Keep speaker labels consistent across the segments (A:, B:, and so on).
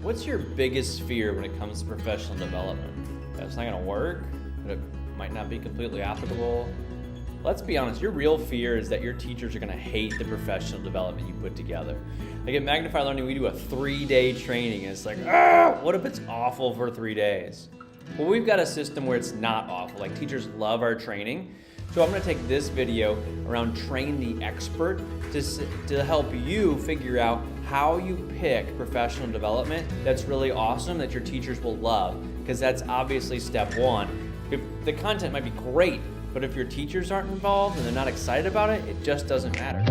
A: What's your biggest fear when it comes to professional development? That it's not going to work? That it might not be completely applicable? Let's be honest, your real fear is that your teachers are going to hate the professional development you put together. Like at Magnify Learning, we do a 3-day training, and it's like, what if it's awful for 3 days? Well, we've got a system where it's not awful. Like, teachers love our training. So I'm going to take this video around Train the Expert to help you figure out how you pick professional development that's really awesome, that your teachers will love, because that's obviously step one. If the content might be great, but if your teachers aren't involved and they're not excited about it, it just doesn't matter.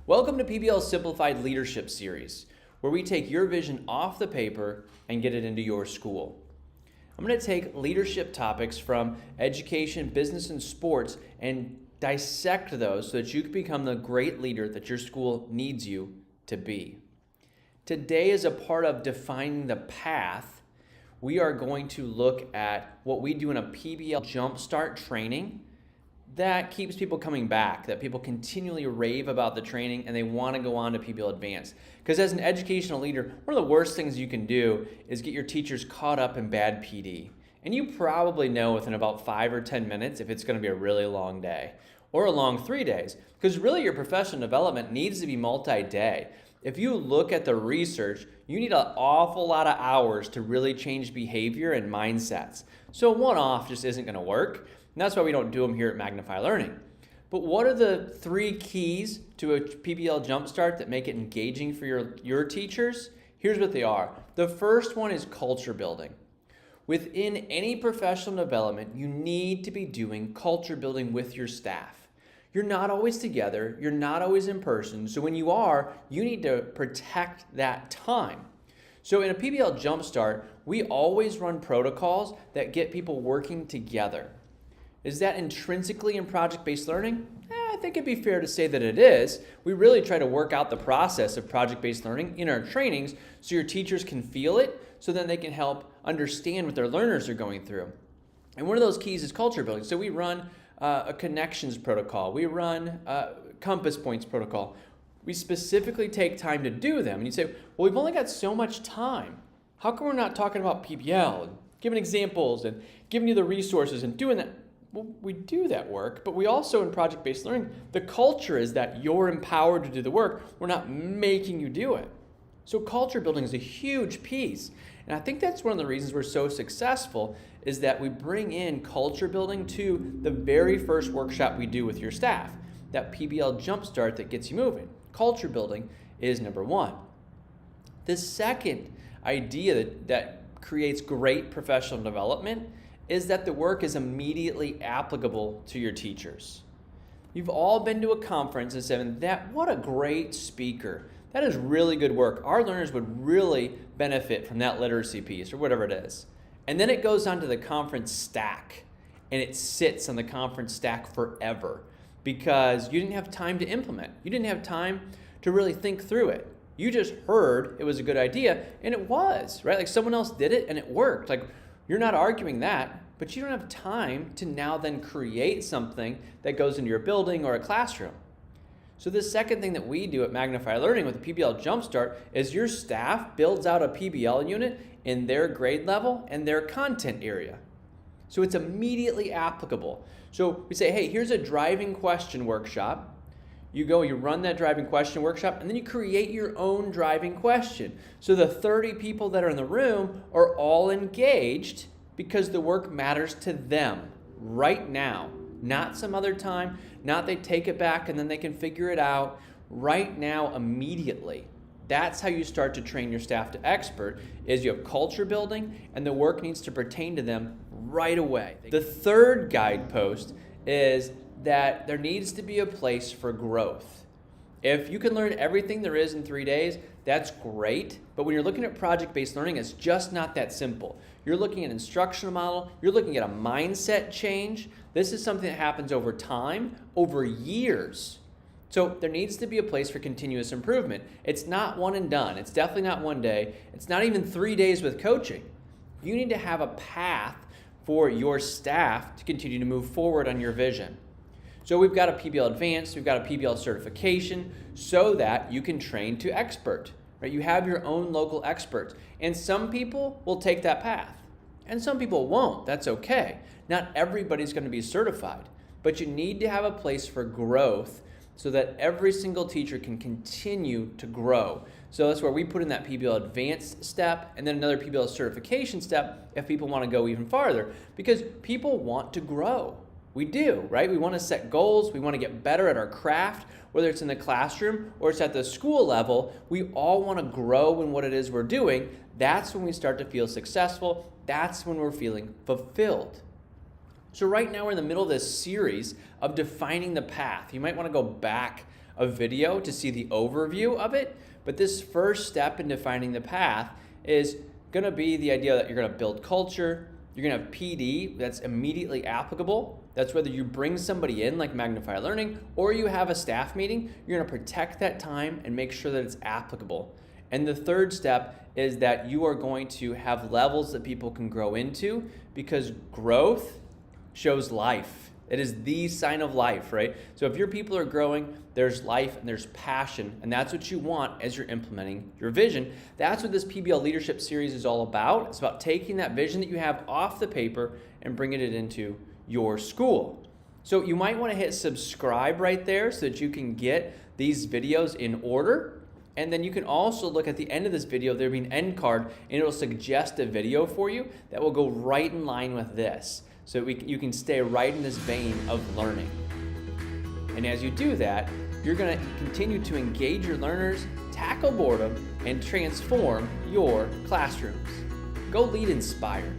A: Welcome to PBL's Simplified Leadership Series, where we take your vision off the paper and get it into your school. I'm going to take leadership topics from education, business, and sports and dissect those so that you can become the great leader that your school needs you to be. Today, as a part of defining the path, we are going to look at what we do in a PBL Jumpstart Training that keeps people coming back, that people continually rave about the training and they want to go on to PBL Advanced. Because as an educational leader, one of the worst things you can do is get your teachers caught up in bad PD. And you probably know within about 5 or 10 minutes if it's going to be a really long day or a long 3 days. Because really your professional development needs to be multi-day. If you look at the research, you need an awful lot of hours to really change behavior and mindsets. So one-off just isn't going to work. And that's why we don't do them here at Magnify Learning. But what are the 3 keys to a PBL Jumpstart that make it engaging for your teachers? Here's what they are. The first one is culture building. Within any professional development, you need to be doing culture building with your staff. You're not always together. You're not always in person. So when you are, you need to protect that time. So in a PBL Jumpstart, we always run protocols that get people working together. Is that intrinsically in project-based learning? I think it'd be fair to say that it is. We really try to work out the process of project-based learning in our trainings so your teachers can feel it, so then they can help understand what their learners are going through. And one of those keys is culture building. So we run a connections protocol. We run a compass points protocol. We specifically take time to do them. And you say, well, we've only got so much time. How come we're not talking about PBL and giving examples and giving you the resources and doing that? Well, we do that work, but we also, in project-based learning, the culture is that you're empowered to do the work. We're not making you do it. So culture building is a huge piece. And I think that's one of the reasons we're so successful is that we bring in culture building to the very first workshop we do with your staff, that PBL Jumpstart that gets you moving. Culture building is number one. The second idea that creates great professional development is that the work is immediately applicable to your teachers. You've all been to a conference and said, what a great speaker. That is really good work. Our learners would really benefit from that literacy piece or whatever it is. And then it goes onto the conference stack and it sits on the conference stack forever because you didn't have time to implement. You didn't have time to really think through it. You just heard it was a good idea and it was, right? Like someone else did it and it worked. Like, you're not arguing that, but you don't have time to now then create something that goes into your building or a classroom. So the second thing that we do at Magnify Learning with the PBL Jumpstart is your staff builds out a PBL unit in their grade level and their content area. So it's immediately applicable. So we say, hey, here's a driving question workshop. You go, you run that driving question workshop, and then you create your own driving question. So the 30 people that are in the room are all engaged because the work matters to them right now, not some other time, not they take it back and then they can figure it out right now, immediately. That's how you start to train your staff to expert, is you have culture building and the work needs to pertain to them right away. The third guidepost is that there needs to be a place for growth. If you can learn everything there is in 3 days, that's great. But when you're looking at project-based learning, it's just not that simple. You're looking at an instructional model. You're looking at a mindset change. This is something that happens over time, over years. So there needs to be a place for continuous improvement. It's not one and done. It's definitely not one day. It's not even 3 days with coaching. You need to have a path for your staff to continue to move forward on your vision. So we've got a PBL Advanced, we've got a PBL certification so that you can train to expert, right? You have your own local expert. And some people will take that path and some people won't. That's okay. Not everybody's going to be certified, but you need to have a place for growth so that every single teacher can continue to grow. So that's where we put in that PBL Advanced step and then another PBL certification step if people want to go even farther, because people want to grow. We do, right? We want to set goals. We want to get better at our craft, whether it's in the classroom or it's at the school level. We all want to grow in what it is we're doing. That's when we start to feel successful. That's when we're feeling fulfilled. So right now we're in the middle of this series of defining the path. You might want to go back a video to see the overview of it, but this first step in defining the path is going to be the idea that you're going to build culture. You're going to have PD that's immediately applicable. That's whether you bring somebody in like Magnify Learning or you have a staff meeting. You're going to protect that time and make sure that it's applicable. And the third step is that you are going to have levels that people can grow into, because growth shows life. It is the sign of life, right? So if your people are growing, there's life and there's passion, and that's what you want as you're implementing your vision. That's what this PBL Leadership Series is all about. It's about taking that vision that you have off the paper and bringing it into your school. So you might want to hit subscribe right there so that you can get these videos in order. And then you can also look at the end of this video, there'll be an end card, and it'll suggest a video for you that will go right in line with this. So you can stay right in this vein of learning. And as you do that, you're going to continue to engage your learners, tackle boredom, and transform your classrooms. Go lead inspired.